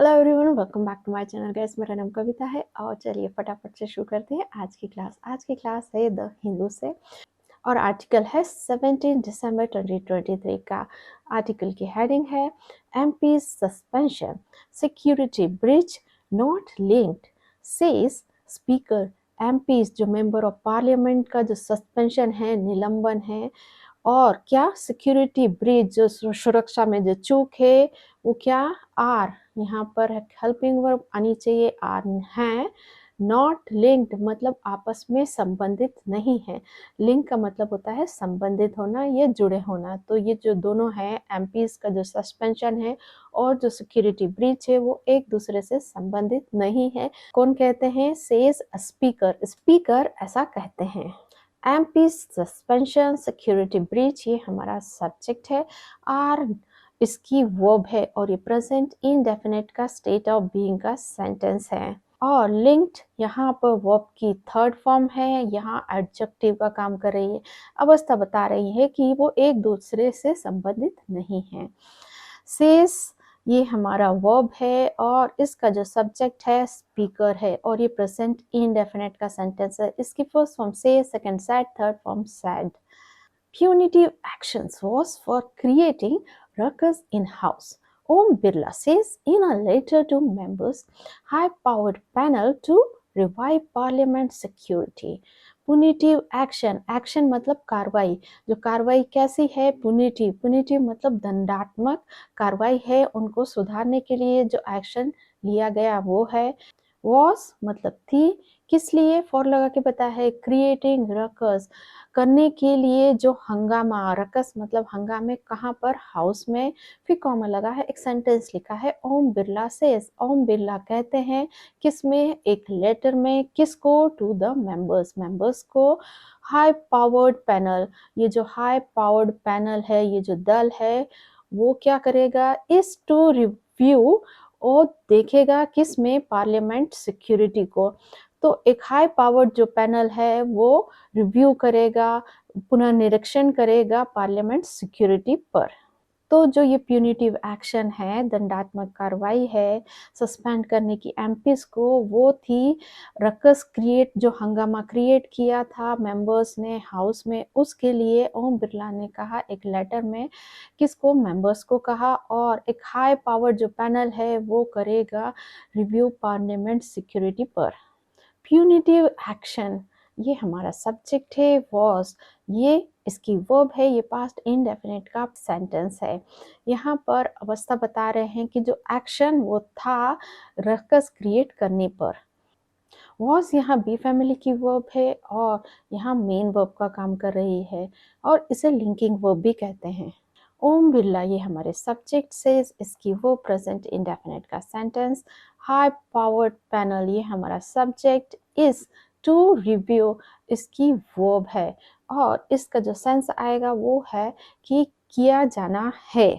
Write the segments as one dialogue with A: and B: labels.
A: Hello everyone, welcome back to my channel guys. मेरा नाम कविता है और चलिए फटाफट से शुरू करते हैं आज की क्लास है द हिंदू से और आर्टिकल है 17 दिसंबर 2023 का। आर्टिकल की हेडिंग है MP suspension security breach not linked says speaker. MP जो मेंबर ऑफ पार्लियामेंट का जो सस्पेंशन है, निलंबन है, और क्या सिक्योरिटी ब्रीच जो सुरक्षा में जो चूक है वो क्या आर, यहाँ पर हेल्पिंग वर्ब आनी चाहिए, आर है। नॉट लिंक्ड मतलब आपस में संबंधित नहीं है। लिंक का मतलब होता है संबंधित होना, ये जुड़े होना। तो ये जो दोनों है एमपीज का जो सस्पेंशन है और जो सिक्योरिटी ब्रीच है वो एक दूसरे से संबंधित नहीं है। कौन कहते हैं? Says speaker. स्पीकर ऐसा कहते हैं। एमपी सस्पेंशन सिक्योरिटी ब्रीच ये हमारा सब्जेक्ट है। आर इसकी वर्ब है और ये प्रेजेंट इंडेफिनिट का स्टेट ऑफ बीइंग का सेंटेंस है। और लिंक्ड यहाँ पर वर्ब की थर्ड फॉर्म है, यहाँ एडजेक्टिव का काम कर रही है, अवस्था बता रही है कि वो एक दूसरे से संबंधित नहीं है। सेज ये हमारा वर्ब है और इसका जो सब्जेक्ट है स्पीकर है और ये प्रेजेंट इंडेफिनिट का सेंटेंस है। इसकी फर्स्ट फॉर्म से, second sad, third form sad. Punitive actions was for creating ruckus in house. Om Birla says in a letter to members, high-powered panel to revive parliament security. Punitive action, action मतलब कार्रवाई। जो कार्रवाई कैसी है? पुनिटिव। पुनिटिव मतलब दंडात्मक कार्रवाई है, उनको सुधारने के लिए जो एक्शन लिया गया वो है। वॉस मतलब थी, किस लिए? फॉर लगा के पता है। क्रिएटिंग रकस करने के लिए जो हंगामा, रकस मतलब हंगामे, कहाँ पर? हाउस में। फिर कॉमा लगा है, एक सेंटेंस लिखा है ओम बिरला सेज। ओम बिरला कहते हैं किस में? एक लेटर में। किसको? टू द मेंबर्स, मेंबर्स को। हाई पावर्ड पैनल, ये जो हाई पावर्ड पैनल है, ये जो दल है वो क्या करेगा? इस टू रिव्यू और देखेगा किस में? पार्लियामेंट सिक्योरिटी को। तो एक हाई पावर्ड जो पैनल है वो रिव्यू करेगा, पुनर्निरीक्षण करेगा पार्लियामेंट सिक्योरिटी पर। तो जो ये प्यूनिटिव एक्शन है, दंडात्मक कार्रवाई है सस्पेंड करने की एमपीज को, वो थी रकस क्रिएट, जो हंगामा क्रिएट किया था मेंबर्स ने हाउस में, उसके लिए ओम बिरला ने कहा एक लेटर में। किसको? मेंबर्स को कहा। और एक हाई पावर जो पैनल है वो करेगा रिव्यू पार्लियामेंट सिक्योरिटी पर। प्यूनिटिव एक्शन ये हमारा सब्जेक्ट है। वॉज ये इसकी वर्ब है, ये पास्ट इंडेफिनिट का सेंटेंस है। यहाँ पर अवस्था बता रहे हैं कि जो एक्शन वो था रकस क्रिएट करने पर। वॉज यहाँ बी फैमिली की वर्ब है और यहाँ मेन वर्ब का काम कर रही है और इसे लिंकिंग वर्ब भी कहते हैं। ओम बिरला ये हमारे सब्जेक्ट से, इसकी वो प्रेजेंट इंडेफिनिट का सेंटेंस। हाई पावर्ड पैनल ये हमारा सब्जेक्ट। इज टू रिव्यू इसकी वर्ब है और इसका जो सेंस आएगा वो है कि किया जाना है।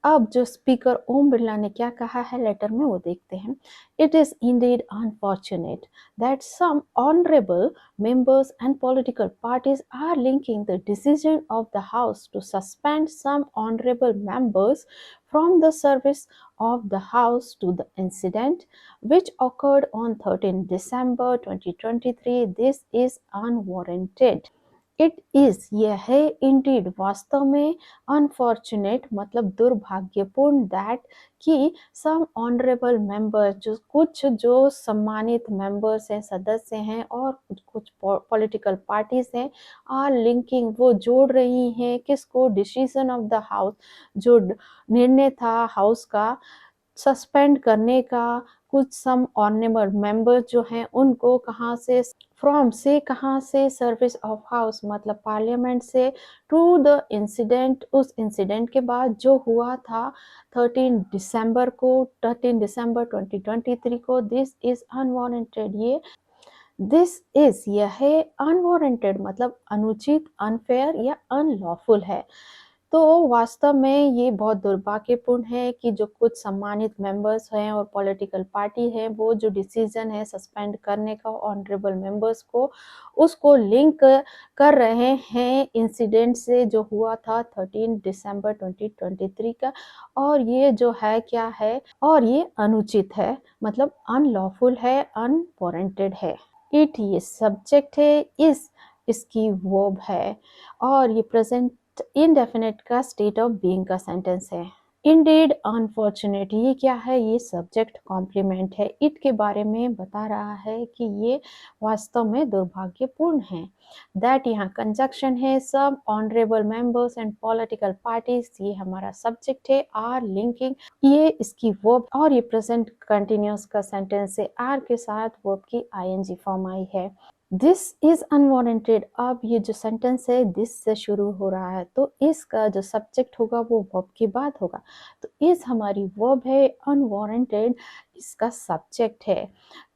A: अब जो स्पीकर ओम बिरला ने क्या कहा है लेटर में वो देखते हैं। It is indeed unfortunate that some honourable members and political parties are linking the decision of the House to suspend some honorable members from the service of the House to the incident which occurred on 13 December 2023. This is unwarranted. It is यह है, Indeed वास्तव में, unfortunate मतलब दुर्भाग्यपूर्ण, that कि सम honourable members जो सम्मानित members हैं, सदस्य हैं और कुछ पॉलिटिकल पार्टीज हैं, आर लिंकिंग वो जोड़ रही हैं किसको? डिसीजन ऑफ द हाउस, जो निर्णय था हाउस का सस्पेंड करने का। कुछ सम ऑनरेबल मेंबर्स जो हैं उनको कहाँ से? फ्रॉम से, कहाँ से? सर्विस ऑफ हाउस मतलब पार्लियामेंट से। टू द इंसिडेंट उस इंसिडेंट के बाद जो हुआ था 13 दिसंबर 2023 को। This is unwarranted this is यह है, अनवारंटेड मतलब अनुचित, अनफेयर या अनलॉफुल है। तो वास्तव में ये बहुत दुर्भाग्यपूर्ण है कि जो कुछ सम्मानित मेंबर्स हैं और पॉलिटिकल पार्टी है, वो जो डिसीजन है सस्पेंड करने का ऑनरेबल मेंबर्स को, उसको लिंक कर रहे हैं इंसिडेंट से जो हुआ था 13 दिसंबर 2023 का। और ये जो है क्या है, और ये अनुचित है, मतलब अनलॉफुल है, अनवारंटेड है। इट ये सब्जेक्ट है, इसकी वर्ब है, और ये प्रेजेंट इंडेफिनिट का स्टेट ऑफ बीइंग का सेंटेंस है। इंडेड अनफॉर्चुनेट ये क्या है, ये सब्जेक्ट कॉम्प्लीमेंट है। इट के बारे में बता रहा है कि ये वास्तव में दुर्भाग्यपूर्ण है। दैट यहाँ कंजक्शन है, सब honourable members and political parties, ये हमारा सब्जेक्ट है। आर लिंकिंग ये इसकी वर्ब, और ये प्रेजेंट कंटिन्यूस का सेंटेंस है, आर के साथ वर्ब की आईएनजी फॉर्म आई है। दिस इज अनवारंटेड, अब ये जो सेंटेंस है दिस से शुरू हो रहा है, तो इसका जो सब्जेक्ट होगा वो वर्ब के बाद होगा। तो इस हमारी वर्ब है, अनवारंटेड इसका सब्जेक्ट है।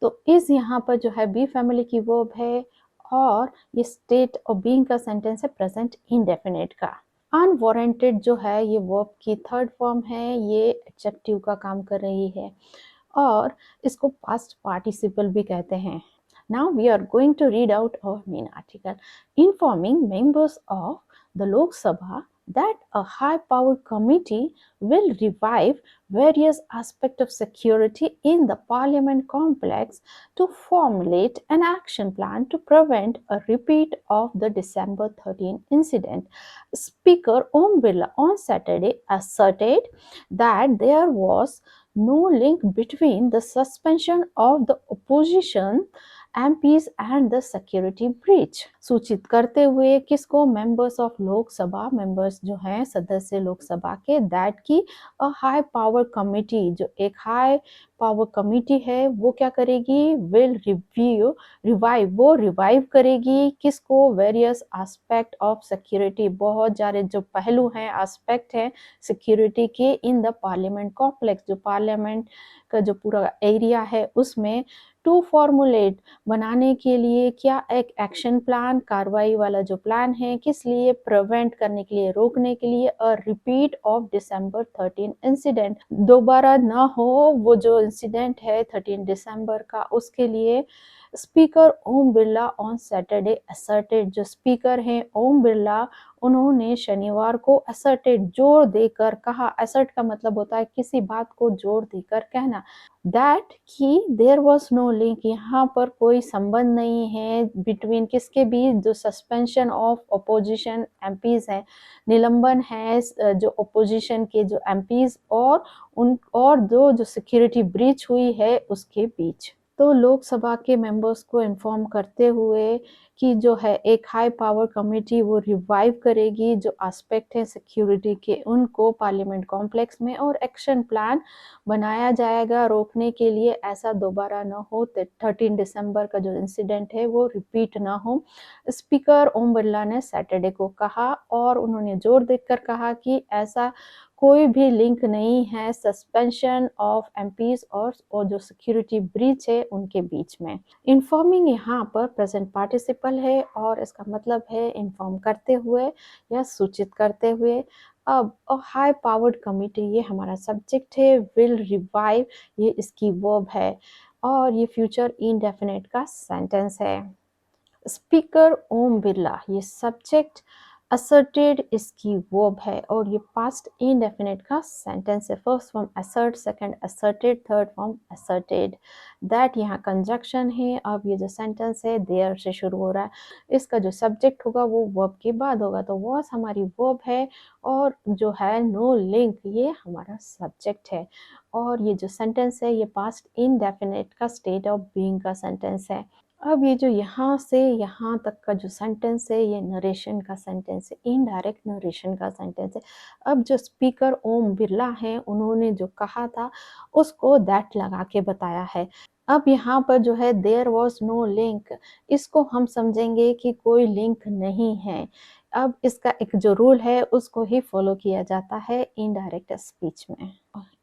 A: तो इस यहाँ पर जो है बी फैमिली की वर्ब है, और ये स्टेट ऑफ बीइंग का सेंटेंस है प्रेजेंट इंडेफिनिट का। अनवारंटेड जो है ये वर्ब की थर्ड फॉर्म है, ये एडजेक्टिव का काम कर रही है, और इसको पास्ट पार्टिसिपल भी कहते हैं। Now we are going to read out our main article, informing members of the Lok Sabha that a high-powered committee will revive various aspects of security in the Parliament complex to formulate an action plan to prevent a repeat of the December 13 incident. Speaker Om Birla on Saturday asserted that there was no link between the suspension of the opposition MPs and the security breach. सूचित करते हुए किसको, members of Lok Sabha, members जो हैं सदस्य लोकसभा के, that की a high power committee, जो एक हाई पावर कमिटी है वो क्या करेगी, विल वो रिवाइव करेगी किसको, वेरियस एस्पेक्ट ऑफ सिक्योरिटी, बहुत सारे जो पहलू हैं, एस्पेक्ट हैं सिक्योरिटी के, इन द पार्लियामेंट कॉम्प्लेक्स, जो पार्लियामेंट का जो पूरा एरिया है उसमें, टू फॉर्मुलेट बनाने के लिए क्या, एक एक्शन प्लान, कार्रवाई वाला जो प्लान है, किस लिए, प्रिवेंट करने के लिए, रोकने के लिए, अ रिपीट ऑफ दिसंबर 13 इंसिडेंट, दोबारा ना हो वो जो इंसिडेंट है 13 दिसंबर का, उसके लिए। Speaker Om Birla on Saturday asserted, जो स्पीकर हैं ओम बिरला, उन्होंने शनिवार को असर्टेड जोर देकर कहा, असर्ट का मतलब होता है किसी बात को जोर देकर कहना, दैट कि देयर वाज नो लिंक, यहाँ पर कोई संबंध नहीं है बिटवीन किसके बीच, जो सस्पेंशन ऑफ अपोजिशन एमपीज है, निलंबन है जो अपोजिशन के जो एमपीज, और उन और जो सिक्योरिटी ब्रीच हुई है उसके बीच। तो लोकसभा के मेंबर्स को इन्फॉर्म करते हुए कि जो है एक हाई पावर कमेटी वो रिवाइव करेगी जो एस्पेक्ट है सिक्योरिटी के, उनको पार्लियामेंट कॉम्प्लेक्स में, और एक्शन प्लान बनाया जाएगा रोकने के लिए, ऐसा दोबारा न हो, 13 दिसंबर का जो इंसिडेंट है वो रिपीट ना हो। स्पीकर ओम बिरला ने सैटरडे को कहा, और उन्होंने जोर देकर कहा कि ऐसा कोई भी लिंक नहीं है सस्पेंशन ऑफ एमपीज और जो सिक्योरिटी ब्रीच है उनके बीच में। इन्फॉर्मिंग यहाँ पर प्रेजेंट पार्टिसिपल है, और इसका मतलब है इन्फॉर्म करते हुए या सूचित करते हुए। अब हाई पावर्ड कमिटी ये हमारा सब्जेक्ट है, विल रिवाइव ये इसकी वर्ब है, और ये फ्यूचर इंडेफिनिट का सेंटेंस है। स्पीकर ओम बिरला ये सब्जेक्ट, असर्टेड इसकी वर्ब है, और ये पास्ट इंडेफिनिट का सेंटेंस है। First form assert, second asserted, third form asserted. That यहाँ कंजक्शन है। अब ये जो सेंटेंस है देयर से शुरू हो रहा है, इसका जो सब्जेक्ट होगा वो वर्ब के बाद होगा, तो वॉज हमारी वर्ब है, और जो है नो लिंक ये हमारा सब्जेक्ट है, और ये जो सेंटेंस है ये पास्ट इंडेफिनिट का स्टेट ऑफ बीइंग का सेंटेंस है। अब ये जो यहाँ से यहाँ तक का जो सेंटेंस है ये नरेशन का सेंटेंस है, इनडायरेक्ट नरेशन का सेंटेंस है। अब जो स्पीकर ओम बिरला है उन्होंने जो कहा था उसको दैट लगा के बताया है। अब यहाँ पर जो है देयर वॉज नो लिंक, इसको हम समझेंगे कि कोई लिंक नहीं है। अब इसका एक जो रूल है उसको ही फॉलो किया जाता है इनडायरेक्ट स्पीच में।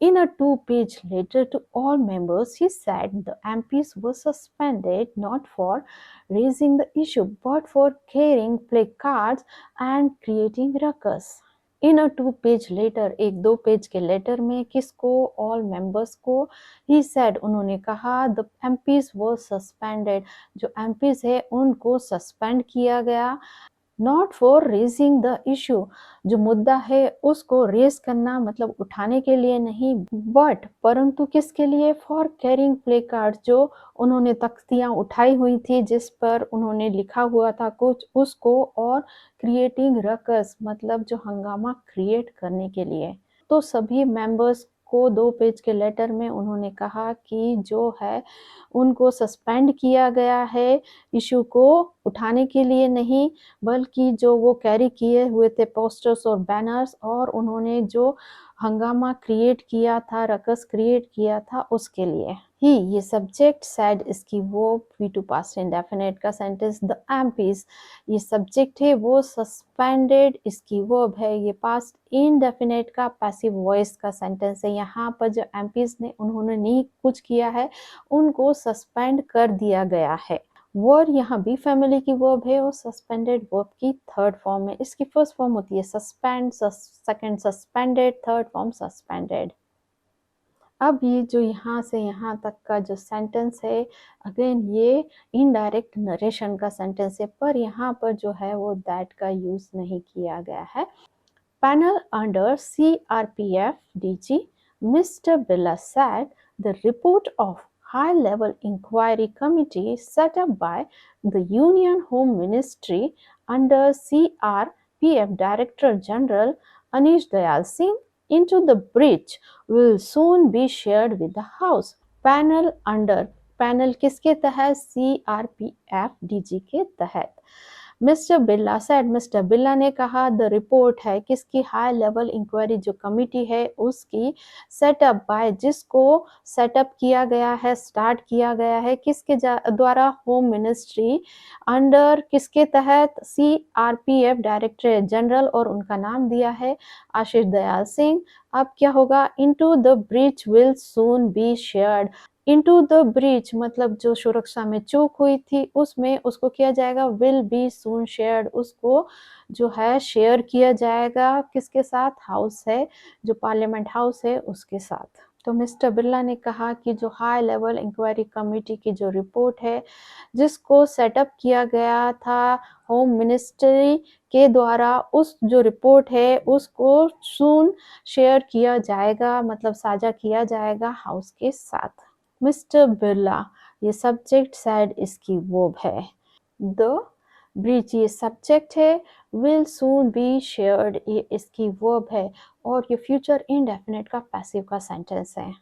A: In a two-page letter to all members, he said the MPs were suspended not for raising the issue but for carrying placards and creating ruckus. In a 2 page letter, एक 2 page के letter में किसको, all members को, he said, उन्होंने कहा, the MPs were suspended, जो MPs है उनको सस्पेंड किया गया, not for raising the issue, जो मुद्दा है उसको रेज करना मतलब उठाने के लिए नहीं, बट परंतु किसके लिए, फॉर कैरिंग प्ले कार्ड, जो उन्होंने तख्तियां उठाई हुई थी जिस पर उन्होंने लिखा हुआ था कुछ उसको, और क्रिएटिंग रकस मतलब जो हंगामा क्रिएट करने के लिए। तो सभी मेंबर्स को 2 पेज के लेटर में उन्होंने कहा कि जो है उनको सस्पेंड किया गया है, इशू को उठाने के लिए नहीं, बल्कि जो वो कैरी किए हुए थे पोस्टर्स और बैनर्स, और उन्होंने जो हंगामा क्रिएट किया था, रकस क्रिएट किया था, उसके लिए ही, ये सब्जेक्ट सैड, इसकी वो V2 पास्ट इंडेफिनिट का सेंटेंस, द एमपीज, ये सब्जेक्ट है, वो सस्पेंडेड इसकी वर्ब है, ये पास्ट इंडेफिनिट का पैसिव वॉइस का सेंटेंस है। यहाँ पर जो एमपीज ने, उन्होंने नहीं कुछ किया है, उनको सस्पेंड कर दिया गया है। वर्ड यहाँ बी फैमिली की वर्ब है और सस्पेंडेड वर्ब की थर्ड फॉर्म है। इसकी फर्स्ट फॉर्म होती है suspend, second suspended, third form suspended. अब ये जो यहाँ से यहाँ तक का जो सेंटेंस है, अगेन ये इनडायरेक्ट नरेशन का सेंटेंस है, पर यहाँ पर जो है वो दैट का यूज नहीं किया गया है। Panel under CRPF DG, Mr. Billa said the report of high-level inquiry committee set up by the Union Home Ministry under CRPF Director General Anish Dayal Singh into the breach will soon be shared with the House. Panel under, panel किसके तहत, CRPF DG के तहत। Mister बिल्ला said, mister बिल्ला ने कहा, the report है किसकी, हाई लेवल इंक्वायरी जो कमिटी है उसकी, सेटअप बाय, जिसको सेटअप किया गया है, स्टार्ट किया गया है, किसके द्वारा, होम मिनिस्ट्री, अंडर किसके तहत, CRPF डायरेक्टर जनरल, और उनका नाम दिया है आशीष दयाल सिंह। अब क्या होगा, into the bridge will soon be shared, into the bridge मतलब जो सुरक्षा में चूक हुई थी उसमें उसको किया जाएगा, विल बी सून शेयर्ड, उसको जो है शेयर किया जाएगा, किसके साथ, हाउस है, जो पार्लियामेंट हाउस है उसके साथ। तो मिस्टर बिरला ने कहा कि जो हाई लेवल इंक्वायरी कमेटी की जो रिपोर्ट है जिसको सेटअप किया गया था होम मिनिस्ट्री के द्वारा, उस जो रिपोर्ट है उसको सून शेयर किया जाएगा मतलब साझा किया जाएगा हाउस के साथ। मिस्टर बिरला, ये सब्जेक्ट सैड इसकी वर्ब है, द ब्रिज ये सब्जेक्ट है, विल सून बी शेयर्ड ये इसकी वर्ब है, और ये फ्यूचर इंडेफिनिट का पैसिव का सेंटेंस है।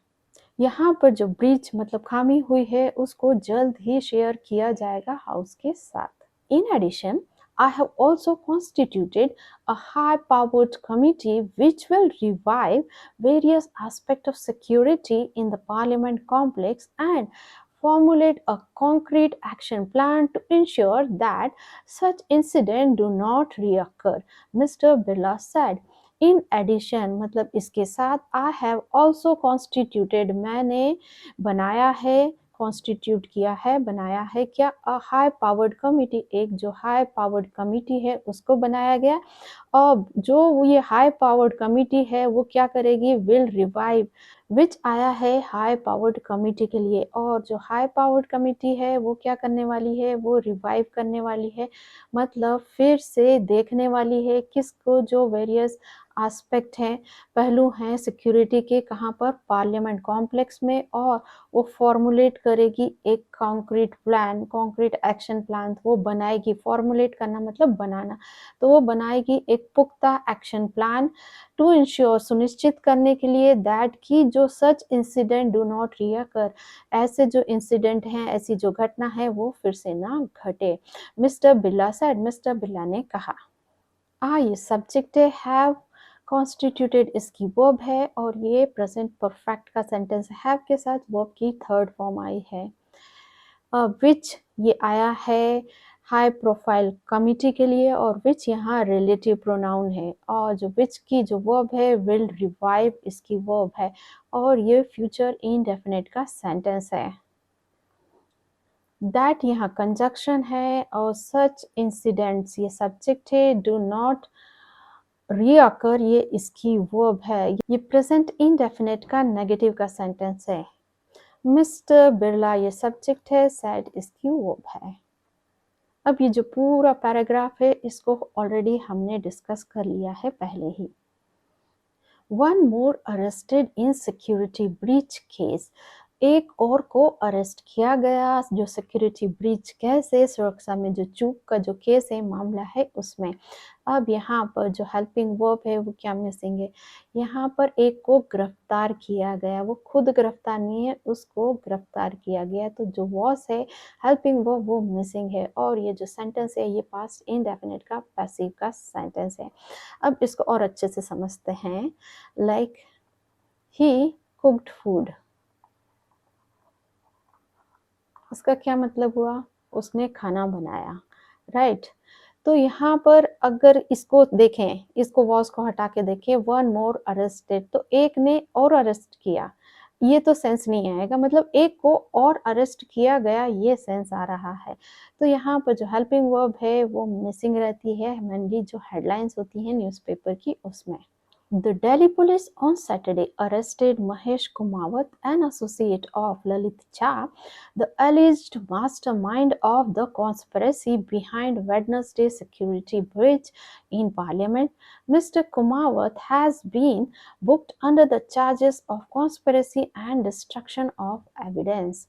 A: यहाँ पर जो ब्रिज मतलब खामी हुई है उसको जल्द ही शेयर किया जाएगा हाउस के साथ। In addition, I have also constituted a high-powered committee which will revive various aspects of security in the Parliament complex and formulate a concrete action plan to ensure that such incidents do not reoccur, Mr. Birla said. In addition मतलब इसके साथ, I have also constituted मैंने बनाया है, constitute किया है, बनाया है क्या, अ हाई पावर्ड कमिटी, एक जो हाई पावर्ड कमिटी है उसको बनाया गया, और जो ये हाई पावर्ड कमिटी है वो क्या करेगी, विल रिवाइव, विच आया है हाई पावर्ड कमिटी के लिए, और जो हाई पावर्ड कमिटी है वो क्या करने वाली है, वो रिवाइव करने वाली है, मतलब फिर से देखने वाली है किसको, जो वेरियस एस्पेक्ट हैं, पहलू हैं सिक्योरिटी के, कहाँ पर, पार्लियामेंट कॉम्प्लेक्स में, और वो फॉर्मुलेट करेगी एक concrete plan, concrete action plan वो बनाएगी, फॉर्मुलेट करना मतलब बनाना, तो वो बनाएगी एक पुख्ता एक्शन प्लान टू इंश्योर सुनिश्चित करने के लिए, दैट की जो सच इंसिडेंट डू नॉट रिअकर, ऐसे जो इंसिडेंट हैं, ऐसी जो घटना है वो फिर से ना घटे। मिस्टर बिल्ला सेड, मिस्टर बिल्ला ने कहा। ये सब्जेक्ट है, हैव कॉन्स्टिट्यूटेड इसकी वर्ब है, और ये प्रेजेंट परफेक्ट का सेंटेंस है, हैव के साथ वर्ब की थर्ड फॉर्म आई है। विच ये आया है हाई प्रोफाइल कमिटी के लिए, और विच यहाँ रिलेटिव प्रोनाउन है, और जो विच की जो वर्ब है, विल रिवाइव इसकी वर्ब है, और ये फ्यूचर इनडेफिनिट का सेंटेंस है। दैट यहाँ कंजक्शन है, और सच इंसिडेंट्स ये सब्जेक्ट है, डू नॉट रीअकर ये इसकी वर्ब है, ये प्रेजेंट इंडेफिनिट का नेगेटिव का सेंटेंस है। मिस्टर बिरला ये सब्जेक्ट है, सैड इसकी वर्ब है। अब ये जो पूरा पैराग्राफ है इसको ऑलरेडी हमने डिस्कस कर लिया है पहले ही। One more arrested in security breach case, एक और को अरेस्ट किया गया जो सिक्योरिटी ब्रीच केस है, सुरक्षा में जो चूक का जो केस है, मामला है उसमें। अब यहाँ पर जो हेल्पिंग वर्ब है वो क्या मिसिंग है, यहाँ पर एक को गिरफ्तार किया गया, वो खुद गिरफ्तार नहीं है, उसको गिरफ्तार किया गया, तो जो वॉस है हेल्पिंग वर्ब वो मिसिंग है। और ये जो सेंटेंस है ये पास्ट इंडेफिनिट का पैसिव का सेंटेंस है। अब इसको और अच्छे से समझते हैं। लाइक ही कुक्ड फूड, इसका क्या मतलब हुआ, उसने खाना बनाया, राइट। तो यहाँ पर अगर इसको देखें, इसको वॉस को हटा के देखें, वन मोर अरेस्टेड, तो एक ने और अरेस्ट किया, ये तो सेंस नहीं आएगा, मतलब एक को और अरेस्ट किया गया ये सेंस आ रहा है। तो यहाँ पर जो हेल्पिंग वर्ब है वो मिसिंग रहती है, मेनली जो हेडलाइंस होती हैं न्यूज़पेपर की उसमें। The Delhi police on Saturday arrested Mahesh Kumawat, an associate of Lalit Jha, the alleged mastermind of the conspiracy behind Wednesday's security breach in Parliament. Mr. Kumawat has been booked under the charges of conspiracy and destruction of evidence.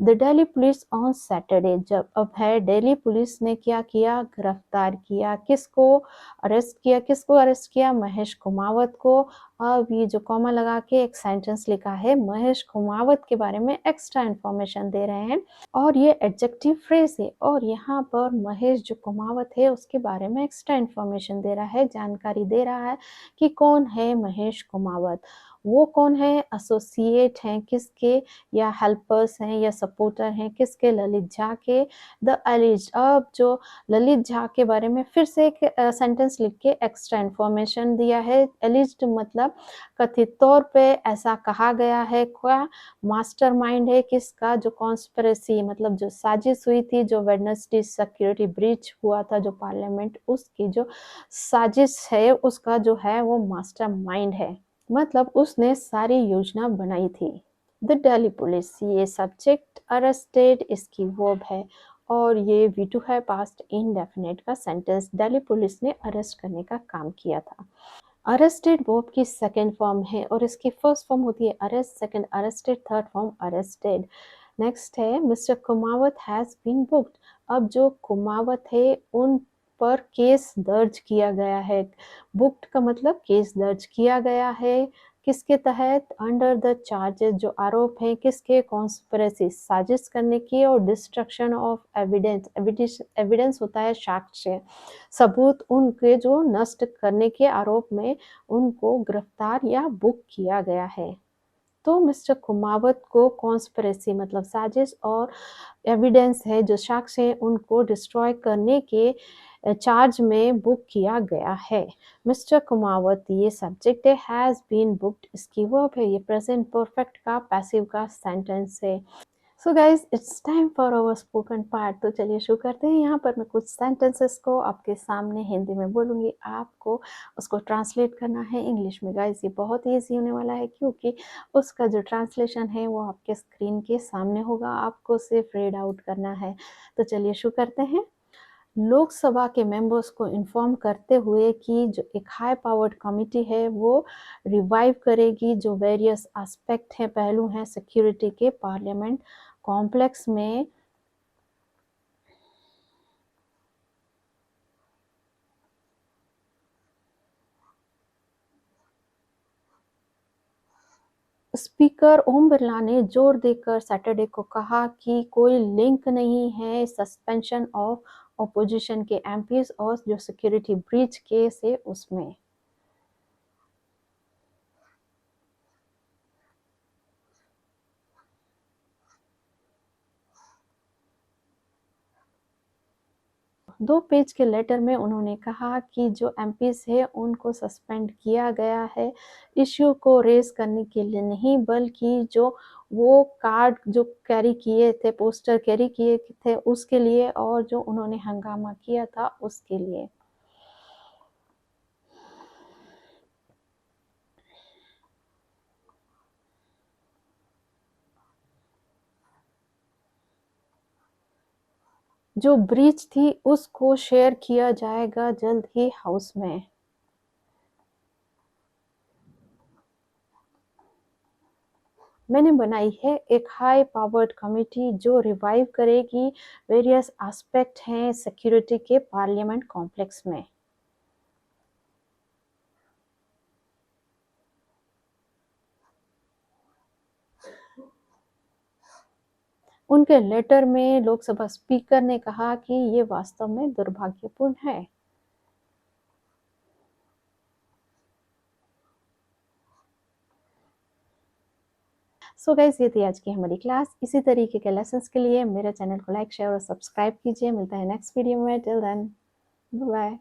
A: The Delhi police on Saturday, जब अब है Delhi police ने क्या किया, गिरफ्तार किया, किसको arrest किया, किसको अरेस्ट किया, महेश कुमावत को। अब ये जो कॉमा लगा के एक सेंटेंस लिखा है, महेश कुमावत के बारे में एक्स्ट्रा इंफॉर्मेशन दे रहे हैं और ये एडजेक्टिव फ्रेज है, और यहाँ पर महेश जो कुमावत है उसके बारे में एक्स्ट्रा इंफॉर्मेशन दे रहा है, जानकारी दे रहा है कि कौन है महेश कुमावत, वो कौन है, एसोसिएट हैं किसके, या हेल्पर्स हैं या सपोर्टर हैं किसके, ललित झा के। द एलिज्ड, अब जो ललित झा के बारे में फिर से एक सेंटेंस लिख के एक्स्ट्रा इंफॉर्मेशन दिया है। एलिज्ड मतलब कथित तौर पे ऐसा कहा गया है, क्या मास्टरमाइंड है किसका, जो कॉन्स्पिरेसी मतलब जो साजिश हुई थी, जो वेडनेसडे सिक्योरिटी ब्रीच हुआ था जो पार्लियामेंट, उसकी जो साजिश है उसका जो है वो मास्टरमाइंड है, मतलब उसने सारी योजना बनाई थी। द दिल्ली पुलिस, ये सब्जेक्ट, अरेस्टेड इसकी वर्ब है, और ये V2 है, पास्ट इंडेफिनिट का सेंटेंस, दिल्ली पुलिस ने अरेस्ट करने का काम किया था। अरेस्टेड वर्ब की सेकेंड फॉर्म है और इसकी फर्स्ट फॉर्म होती है arrest, second arrested, third form arrested. Next है mister Kumawat has been booked, अब जो कुमावत है उन पर केस दर्ज किया गया है, बुक्ड का मतलब केस दर्ज किया गया है, किसके तहत, अंडर द चार्जेस, जो आरोप है किसके, कॉन्स्पिरेसी साजिश करने की, और डिस्ट्रक्शन ऑफ एविडेंस, एविडेंस होता है साक्ष्य, सबूत, उनके जो नष्ट करने के आरोप में उनको गिरफ्तार या बुक किया गया है। तो मिस्टर कुमावत को कॉन्स्पिरेसी मतलब साजिश और एविडेंस है जो साक्ष्य है उनको डिस्ट्रॉय करने के चार्ज में बुक किया गया है। मिस्टर कुमावत ये सब्जेक्ट है, हैज बीन बुक्ड इसकी वर्ब है, ये प्रेजेंट परफेक्ट का पैसिव का सेंटेंस है। So guys it's time for our spoken part, तो चलिए शुरू करते हैं। यहाँ पर मैं कुछ सेंटेंसेस को आपके सामने हिंदी में बोलूँगी, आपको उसको ट्रांसलेट करना है इंग्लिश में। गाइज ये बहुत ईजी होने वाला है क्योंकि उसका जो ट्रांसलेशन है वो आपके स्क्रीन के सामने होगा, आपको सिर्फ रीड आउट करना है। तो चलिए शुरू करते हैं। लोकसभा के मेंबर्स को इन्फॉर्म करते हुए कि जो एक हाई पावर्ड कमिटी है वो रिवाइव करेगी जो वेरियस एस्पेक्ट हैं, पहलू हैं सिक्योरिटी के पार्लियामेंट कॉम्प्लेक्स में स्पीकर ओम बिरला ने जोर देकर सैटरडे को कहा कि कोई लिंक नहीं है सस्पेंशन ऑफ ऑपोजिशन के एमपीज और जो सिक्योरिटी ब्रीच केस है उसमें। दो पेज के लेटर में उन्होंने कहा कि जो एमपीज है उनको सस्पेंड किया गया है इश्यू को रेज करने के लिए नहीं, बल्कि जो वो कार्ड जो कैरी किए थे, पोस्टर कैरी किए थे उसके लिए, और जो उन्होंने हंगामा किया था उसके लिए। जो ब्रीच थी उसको शेयर किया जाएगा जल्द ही हाउस में। मैंने बनाई है एक हाई पावर्ड कमिटी जो रिवाइव करेगी वेरियस एस्पेक्ट हैं सिक्योरिटी के पार्लियामेंट कॉम्प्लेक्स में। उनके लेटर में लोकसभा स्पीकर ने कहा कि ये वास्तव में दुर्भाग्यपूर्ण है। सो गाइस, ये थी आज की हमारी क्लास। इसी तरीके के लेसन्स के लिए मेरे चैनल को लाइक शेयर और सब्सक्राइब कीजिए। मिलता है नेक्स्ट वीडियो में। Till then bye bye.